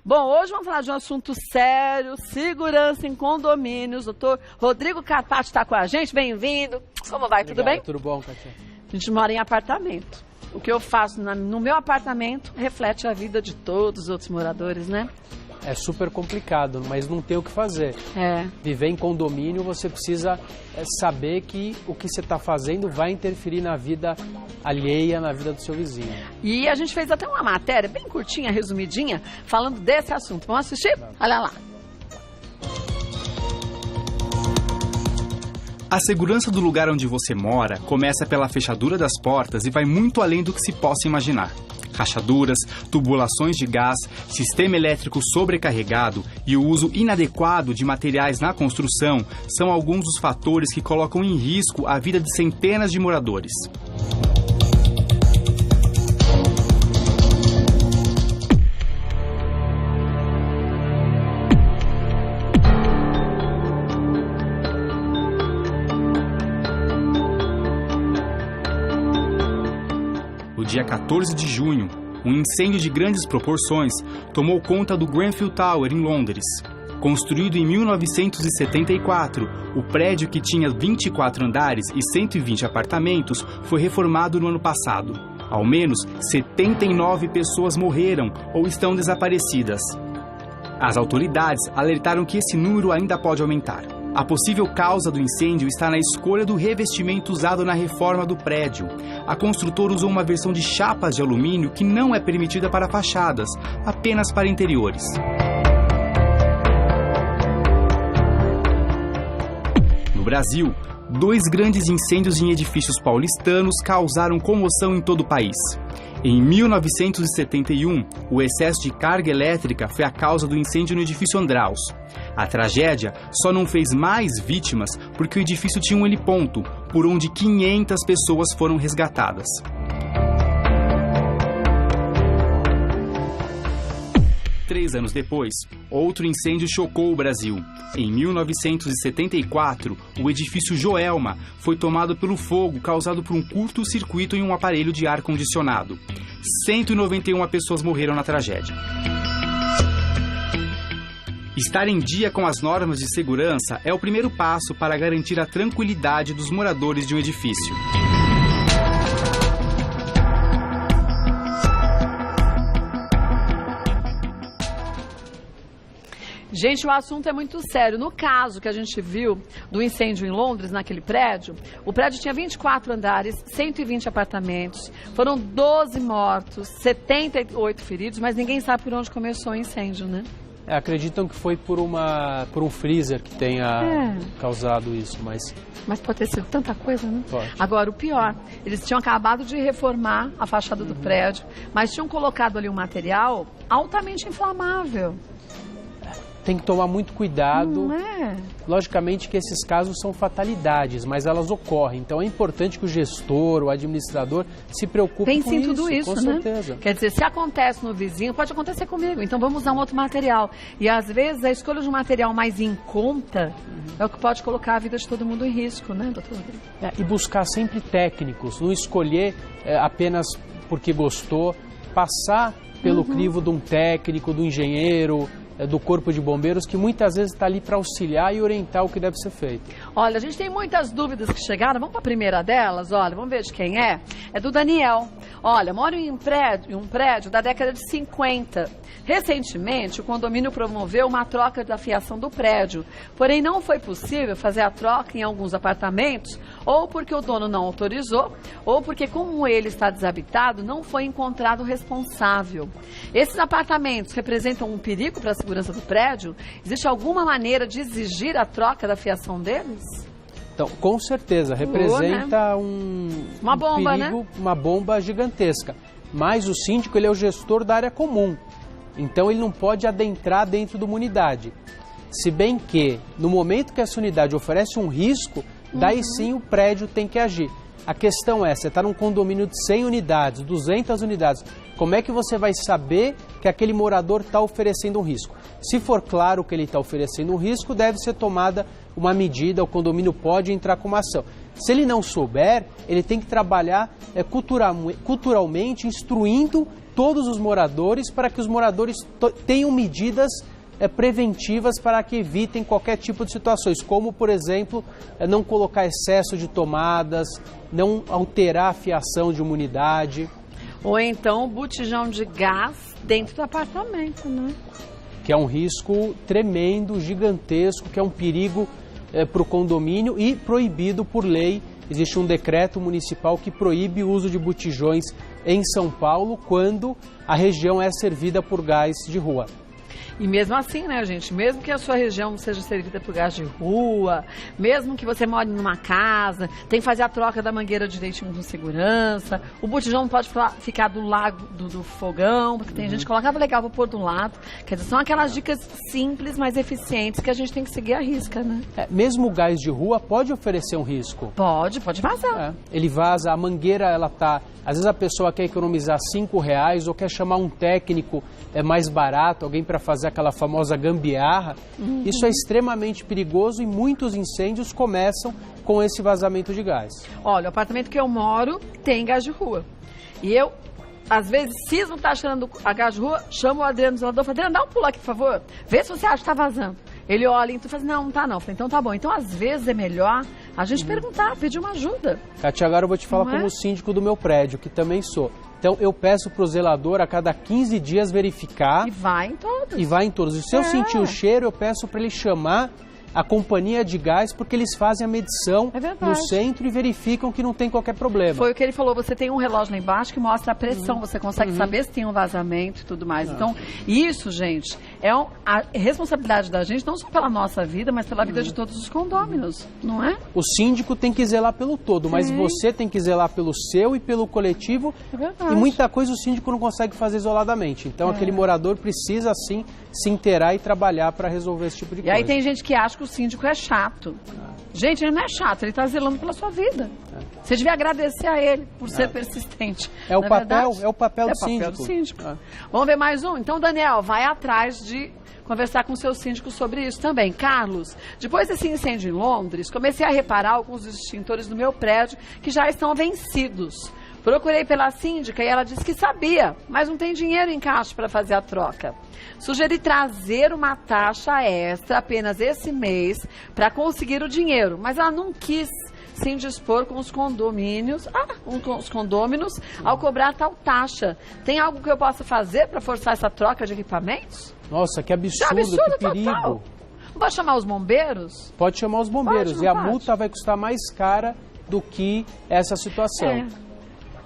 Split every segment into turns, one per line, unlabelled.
Bom, hoje vamos falar de um assunto sério, segurança em condomínios. Doutor Rodrigo Carpati está com a gente, bem-vindo. Como vai, tudo bem?
Tudo bom, Katia?
A gente mora em apartamento. O que eu faço no meu apartamento reflete a vida de todos os outros moradores, né?
É super complicado, mas não tem o que fazer.
É.
Viver em condomínio, você precisa saber que o que você está fazendo vai interferir na vida alheia, na vida do seu vizinho.
E a gente fez até uma matéria bem curtinha, resumidinha, falando desse assunto. Vamos assistir? Olha lá.
A segurança do lugar onde você mora começa pela fechadura das portas e vai muito além do que se possa imaginar. Rachaduras, tubulações de gás, sistema elétrico sobrecarregado e o uso inadequado de materiais na construção são alguns dos fatores que colocam em risco a vida de centenas de moradores. No dia 14 de junho, um incêndio de grandes proporções tomou conta do Grenfell Tower, em Londres. Construído em 1974, o prédio, que tinha 24 andares e 120 apartamentos, foi reformado no ano passado. Ao menos 79 pessoas morreram ou estão desaparecidas. As autoridades alertaram que esse número ainda pode aumentar. A possível causa do incêndio está na escolha do revestimento usado na reforma do prédio. A construtora usou uma versão de chapas de alumínio que não é permitida para fachadas, apenas para interiores. No Brasil, 2 grandes incêndios em edifícios paulistanos causaram comoção em todo o país. Em 1971, o excesso de carga elétrica foi a causa do incêndio no edifício Andraus. A tragédia só não fez mais vítimas porque o edifício tinha um heliponto, por onde 500 pessoas foram resgatadas. Três anos depois, outro incêndio chocou o Brasil. Em 1974, o edifício Joelma foi tomado pelo fogo causado por um curto-circuito em um aparelho de ar-condicionado. 191 pessoas morreram na tragédia. Estar em dia com as normas de segurança é o primeiro passo para garantir a tranquilidade dos moradores de um edifício.
Gente, o assunto é muito sério. No caso que a gente viu do incêndio em Londres, naquele prédio, o prédio tinha 24 andares, 120 apartamentos, foram 12 mortos, 78 feridos, mas ninguém sabe por onde começou o incêndio, né?
Acreditam que foi por um freezer que tenha causado isso, mas
pode ter sido tanta coisa, né?
Pode.
Agora, o pior, eles tinham acabado de reformar a fachada do prédio, mas tinham colocado ali um material altamente inflamável.
tem que tomar muito cuidado.
Não é?
Logicamente que esses casos são fatalidades, mas elas ocorrem. Então é importante que o gestor, o administrador, se preocupe com isso.
Pense em tudo isso,
com certeza.
Quer dizer, se acontece no vizinho, pode acontecer comigo. Então vamos usar um outro material. E às vezes a escolha de um material mais em conta é o que pode colocar a vida de todo mundo em risco, né, doutor Rodrigo?
E buscar sempre técnicos, não escolher apenas porque gostou, passar pelo crivo de um técnico, do engenheiro, do corpo de bombeiros, que muitas vezes está ali para auxiliar e orientar o que deve ser feito.
Olha, a gente tem muitas dúvidas que chegaram. Vamos para a primeira delas? Olha, vamos ver de quem é. É do Daniel. Olha, moro em um prédio da década de 50. Recentemente, o condomínio promoveu uma troca da fiação do prédio. Porém, não foi possível fazer a troca em alguns apartamentos, ou porque o dono não autorizou, ou porque, como ele está desabitado, não foi encontrado o responsável. Esses apartamentos representam um perigo para a segurança do prédio? Existe alguma maneira de exigir a troca da fiação deles?
Então, com certeza, representa
uma bomba,
perigo,
né?
Uma bomba gigantesca. Mas o síndico, ele é o gestor da área comum. Então, ele não pode adentrar dentro de uma unidade. Se bem que, no momento que essa unidade oferece um risco, daí sim o prédio tem que agir. A questão é, você está num condomínio de 100 unidades, 200 unidades, como é que você vai saber que aquele morador está oferecendo um risco? Se for claro que ele está oferecendo um risco, deve ser tomada uma medida, o condomínio pode entrar com uma ação. Se ele não souber, ele tem que trabalhar culturalmente, instruindo todos os moradores para que os moradores tenham medidas preventivas para que evitem qualquer tipo de situações, como, por exemplo, não colocar excesso de tomadas, não alterar a fiação de uma unidade.
Ou então botijão de gás dentro do apartamento, né?
Que é um risco tremendo, gigantesco, que é um perigo para o condomínio e proibido por lei. Existe um decreto municipal que proíbe o uso de botijões em São Paulo quando a região é servida por gás de rua.
E mesmo assim, né, gente, mesmo que a sua região seja servida por gás de rua, mesmo que você more numa casa, tem que fazer a troca da mangueira direitinho com segurança, o botijão não pode ficar do lado do fogão, porque tem gente que coloca, legal, vou pôr do lado. Quer dizer, são aquelas dicas simples, mas eficientes que a gente tem que seguir à risca, né?
Mesmo o gás de rua pode oferecer um risco.
Pode vazar.
Ele vaza, a mangueira, ela tá... Às vezes a pessoa quer economizar R$5 ou quer chamar um técnico mais barato, alguém para fazer aquela famosa gambiarra. Isso é extremamente perigoso e muitos incêndios começam com esse vazamento de gás.
Olha, o apartamento que eu moro tem gás de rua. E eu, às vezes, cismo tá achando a gás de rua, chamo o Adriano do zelador, falo, Adriano, dá um pulo aqui, por favor, vê se você acha que tá vazando. Ele olha e fala assim, não tá não. Eu falei, então tá bom. Então, às vezes, é melhor a gente perguntar, pedir uma ajuda.
Cátia, agora eu vou te falar como síndico do meu prédio, que também sou. Então, eu peço para o zelador a cada 15 dias verificar.
E vai em todos.
E vai em todos. E se eu sentir o cheiro, eu peço para ele chamar a companhia de gás, porque eles fazem a medição no centro e verificam que não tem qualquer problema.
Foi o que ele falou, você tem um relógio lá embaixo que mostra a pressão, você consegue saber se tem um vazamento e tudo mais. Então, isso, gente, é a responsabilidade da gente, não só pela nossa vida, mas pela vida de todos os condôminos, não é?
O síndico tem que zelar pelo todo, mas você tem que zelar pelo seu e pelo coletivo.
É verdade.
E muita coisa o síndico não consegue fazer isoladamente. Então, aquele morador precisa, sim, se inteirar e trabalhar para resolver esse tipo de coisa.
E aí tem gente que acha que o síndico é chato. Gente, ele não é chato, ele está zelando pela sua vida. Você devia agradecer a ele por ser persistente.
É o papel do síndico.
Vamos ver mais um? Então, Daniel, vai atrás de conversar com o seu síndico sobre isso também. Carlos, depois desse incêndio em Londres, comecei a reparar alguns extintores do meu prédio que já estão vencidos. Procurei pela síndica e ela disse que sabia, mas não tem dinheiro em caixa para fazer a troca. Sugeri trazer uma taxa extra apenas esse mês para conseguir o dinheiro, mas ela não quis se indispor com os condôminos ao cobrar tal taxa. Tem algo que eu possa fazer para forçar essa troca de equipamentos?
Nossa, que absurdo, que perigo.
Total. Não pode chamar os bombeiros?
Pode chamar os bombeiros e a multa vai custar mais cara do que essa situação.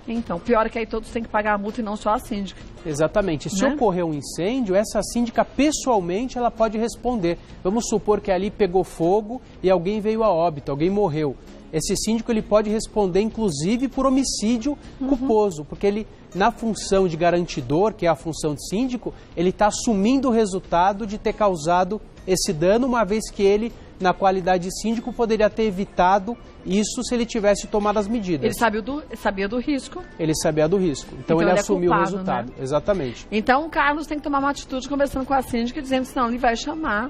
Então, pior é que aí todos têm que pagar a multa e não só a síndica.
Exatamente. Se ocorrer um incêndio, essa síndica pessoalmente ela pode responder. Vamos supor que ali pegou fogo e alguém veio a óbito, alguém morreu. Esse síndico ele pode responder inclusive por homicídio culposo, porque ele, na função de garantidor, que é a função de síndico, ele está assumindo o resultado de ter causado esse dano, uma vez que ele, na qualidade de síndico, poderia ter evitado isso se ele tivesse tomado as medidas.
Ele sabia do risco.
Ele sabia do risco. Então ele assumiu o resultado. Né? Exatamente.
Então o Carlos tem que tomar uma atitude conversando com a síndica, dizendo que senão ele vai chamar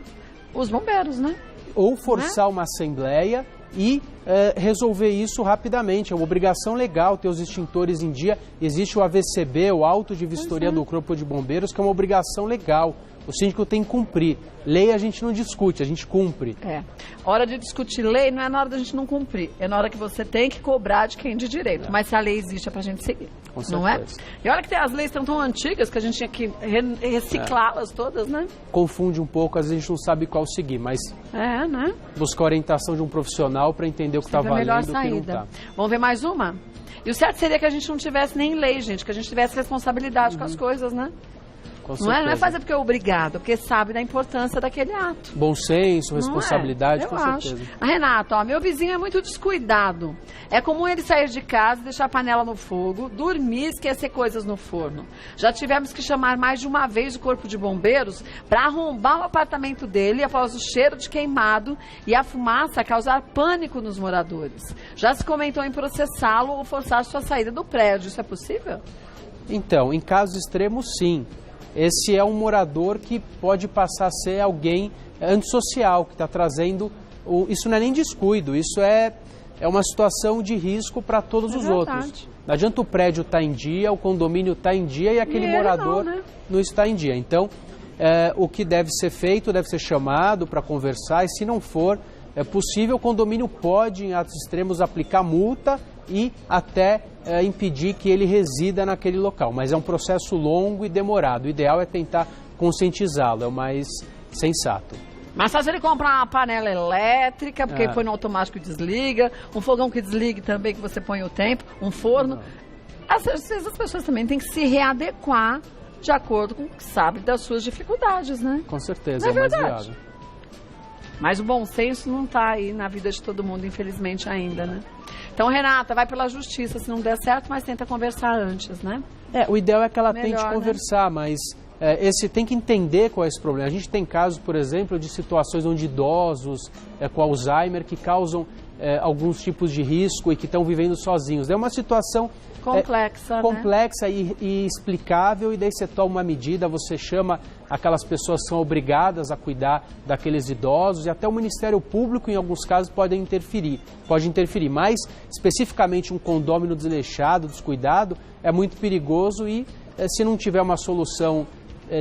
os bombeiros, né?
Ou forçar uma assembleia e resolver isso rapidamente. É uma obrigação legal ter os extintores em dia. Existe o AVCB, o Auto de Vistoria do Corpo de Bombeiros, que é uma obrigação legal. O síndico tem que cumprir. Lei a gente não discute, a gente cumpre.
Hora de discutir lei não é na hora da gente não cumprir. É na hora que você tem que cobrar de quem de direito. Mas se a lei existe é pra gente seguir.
Com
não
certeza.
E olha que as leis estão tão antigas que a gente tinha que reciclá-las todas, né?
Confunde um pouco, às vezes a gente não sabe qual seguir, mas
né?
Buscar a orientação de um profissional para entender o que está valendo e o que não está.
Vamos ver mais uma? E o certo seria que a gente não tivesse nem lei, gente, que a gente tivesse responsabilidade com as coisas, né? Não é fazer porque é obrigado, porque sabe da importância daquele ato.
Bom senso, responsabilidade,
com
certeza.
A Renata, meu vizinho é muito descuidado. É comum ele sair de casa, deixar a panela no fogo, dormir e esquecer coisas no forno. Já tivemos que chamar mais de uma vez o corpo de bombeiros para arrombar o apartamento dele após o cheiro de queimado e a fumaça causar pânico nos moradores. Já se comentou em processá-lo ou forçar sua saída do prédio. Isso é possível?
Então, em casos extremos, sim. Esse é um morador que pode passar a ser alguém antissocial, que está trazendo... Isso não é nem descuido, isso é é uma situação de risco para todos os outros. Não adianta o prédio estar em dia, o condomínio estar em dia e aquele morador não está em dia. Então, o que deve ser feito, deve ser chamado para conversar, e se não for possível, o condomínio pode, em atos extremos, aplicar multa e até impedir que ele resida naquele local. Mas é um processo longo e demorado. O ideal é tentar conscientizá-lo, é o mais sensato.
Mas só se ele comprar uma panela elétrica, porque põe no automático e desliga, um fogão que desligue também, que você põe o tempo, um forno. Às vezes as pessoas também têm que se readequar de acordo com o que sabe das suas dificuldades, né?
Com certeza,
não é
mais
verdade?
viável.
Mas o bom senso não está aí na vida de todo mundo, infelizmente, ainda, né? Então, Renata, vai pela justiça, se não der certo, mas tenta conversar antes, né?
O ideal é que ela
Melhor,
tente conversar, mas tem que entender qual é esse problema. A gente tem casos, por exemplo, de situações onde idosos com Alzheimer que causam alguns tipos de risco e que estão vivendo sozinhos. É uma situação complexa e explicável, e daí você toma uma medida, você chama aquelas pessoas que são obrigadas a cuidar daqueles idosos, e até o Ministério Público, em alguns casos, pode interferir. Mas, especificamente, um condômino desleixado, descuidado, é muito perigoso e, se não tiver uma solução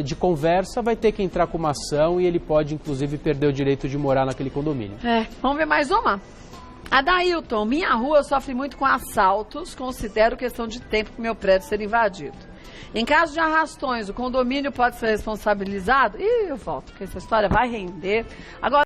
de conversa, vai ter que entrar com uma ação e ele pode, inclusive, perder o direito de morar naquele condomínio.
Vamos ver mais uma? Adailton, minha rua sofre muito com assaltos, considero questão de tempo para o meu prédio ser invadido. Em caso de arrastões, o condomínio pode ser responsabilizado? Eu volto, porque essa história vai render. Agora,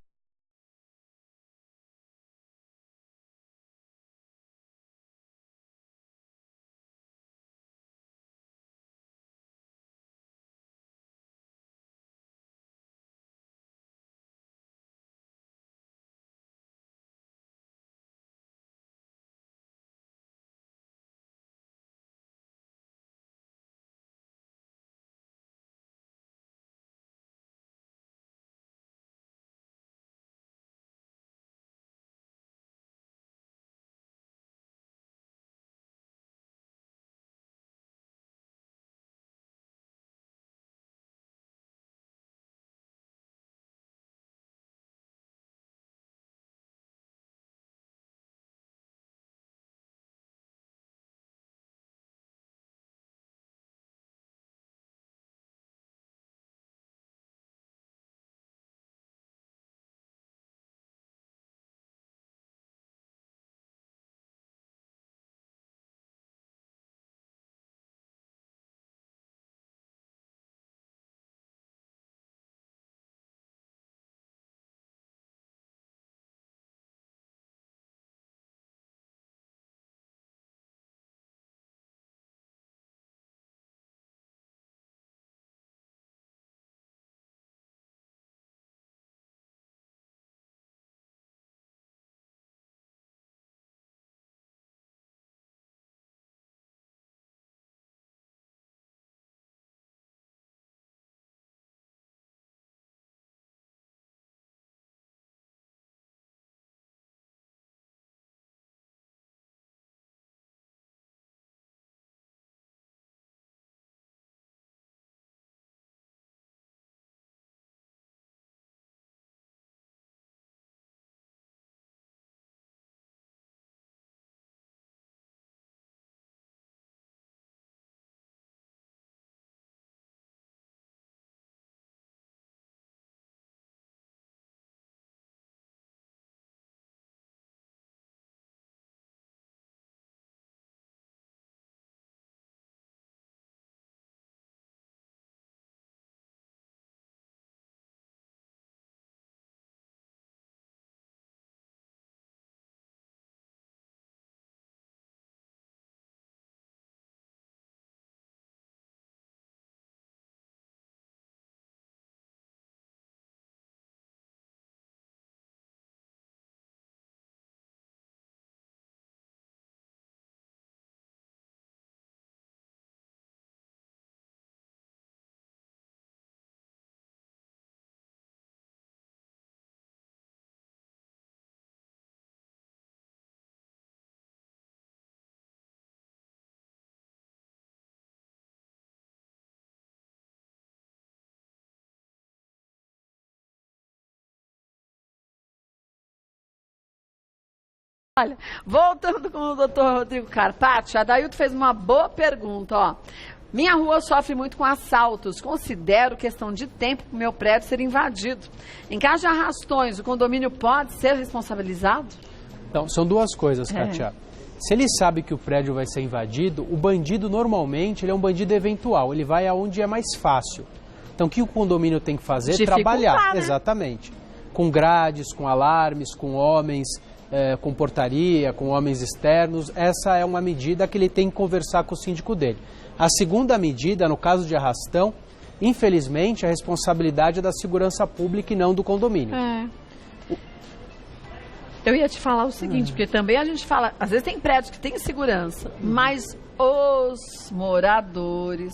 Olha, voltando com o doutor Rodrigo Carpati, a Dailton fez uma boa pergunta, ó. Minha rua sofre muito com assaltos. Considero questão de tempo para o meu prédio ser invadido. Em caso de arrastões, o condomínio pode ser responsabilizado?
Então, são duas coisas, Kátia. Se ele sabe que o prédio vai ser invadido, o bandido normalmente ele é um bandido eventual. Ele vai aonde é mais fácil. Então, o que o condomínio tem que fazer é trabalhar. Né? Exatamente. Com grades, com alarmes, com homens, com portaria, com homens externos. Essa é uma medida que ele tem que conversar com o síndico dele. A segunda medida, no caso de arrastão, infelizmente, a responsabilidade é da segurança pública e não do condomínio.
Eu ia te falar o seguinte, porque também a gente fala, às vezes tem prédios que tem segurança, mas os moradores,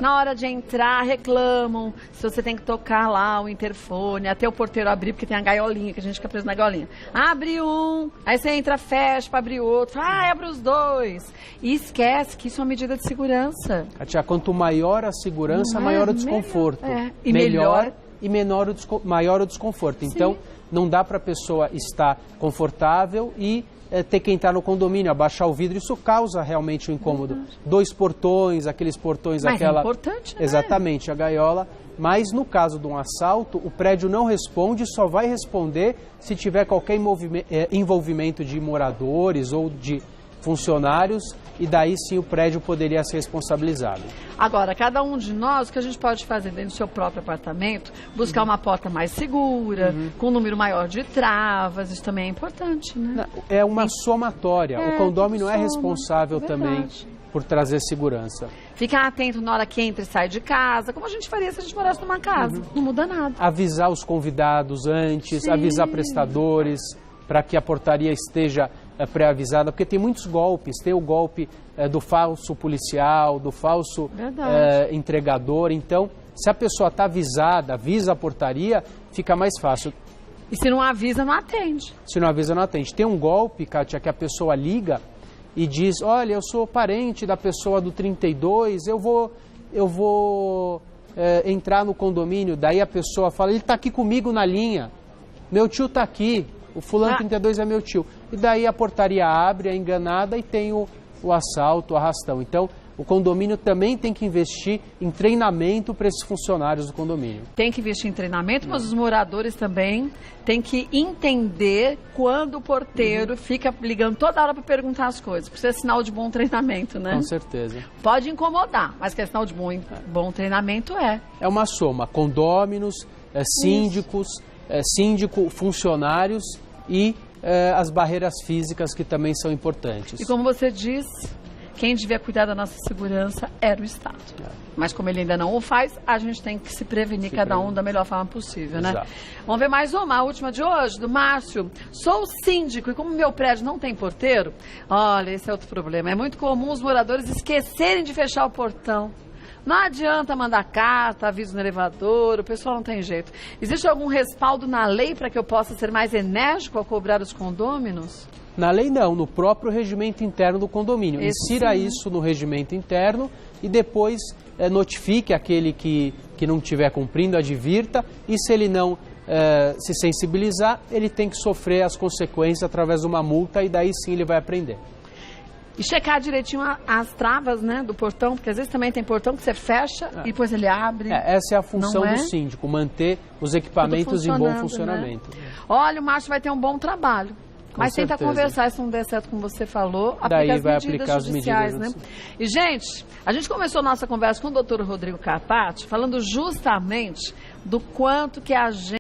na hora de entrar, reclamam se você tem que tocar lá o interfone, até o porteiro abrir, porque tem a gaiolinha, que a gente fica preso na gaiolinha. Abre um, aí você entra, fecha para abrir outro, abre os dois. E esquece que isso é uma medida de segurança.
Kátia, quanto maior a segurança, maior o desconforto.
E melhor
e maior o desconforto. Sim. Então, não dá para a pessoa estar confortável e ter que entrar no condomínio, abaixar o vidro. Isso causa realmente um incômodo. Dois portões, aqueles portões,
mas
aquela...
é importante, né?
Exatamente, a gaiola. Mas no caso de um assalto, o prédio não responde, só vai responder se tiver qualquer envolvimento de moradores ou de funcionários, e daí sim o prédio poderia ser responsabilizado.
Agora, cada um de nós, o que a gente pode fazer dentro do seu próprio apartamento, buscar uma porta mais segura, com um número maior de travas, isso também é importante, né?
É uma somatória, o condomínio não é responsável também por trazer segurança.
Ficar atento na hora que entra e sai de casa, como a gente faria se a gente morasse numa casa, não muda nada.
Avisar os convidados antes, avisar prestadores, para que a portaria esteja pré-avisada, porque tem muitos golpes, tem o golpe do falso policial, do falso entregador, então se a pessoa está avisada, avisa a portaria, fica mais fácil.
E se não avisa, não atende.
Se não avisa, não atende. Tem um golpe, Kátia, que a pessoa liga e diz, olha, eu sou parente da pessoa do 32, eu vou entrar no condomínio, daí a pessoa fala, ele está aqui comigo na linha, meu tio está aqui, o fulano 32 é meu tio. E daí a portaria abre, é enganada e tem o assalto, o arrastão. Então, o condomínio também tem que investir em treinamento para esses funcionários do condomínio.
Tem que investir em treinamento, mas os moradores também têm que entender quando o porteiro fica ligando toda hora para perguntar as coisas. Porque isso é sinal de bom treinamento, né?
Com certeza.
Pode incomodar, mas que é sinal de bom treinamento é.
É uma soma, condôminos, síndicos, síndico, funcionários e as barreiras físicas que também são importantes.
E como você disse, quem devia cuidar da nossa segurança era o Estado. Mas como ele ainda não o faz, a gente tem que se prevenir um da melhor forma possível, né? Vamos ver mais uma, a última de hoje, do Márcio. Sou síndico e como meu prédio não tem porteiro, olha, esse é outro problema. É muito comum os moradores esquecerem de fechar o portão. Não adianta mandar carta, aviso no elevador, o pessoal não tem jeito. Existe algum respaldo na lei para que eu possa ser mais enérgico ao cobrar os condôminos?
Na lei não, no próprio regimento interno do condomínio. Insira isso no regimento interno e depois notifique aquele que não estiver cumprindo, advirta, e se ele não se sensibilizar, ele tem que sofrer as consequências através de uma multa e daí sim ele vai aprender.
E checar direitinho as travas, né, do portão, porque às vezes também tem portão que você fecha e depois ele abre.
Essa é a função do síndico, manter os equipamentos em bom funcionamento.
Né? Olha, o Márcio vai ter um bom trabalho. Mas tenta conversar, se não der certo como você falou,
daí vai aplicar as medidas,
né? E, gente, a gente começou nossa conversa com o doutor Rodrigo Carpati, falando justamente do quanto que a gente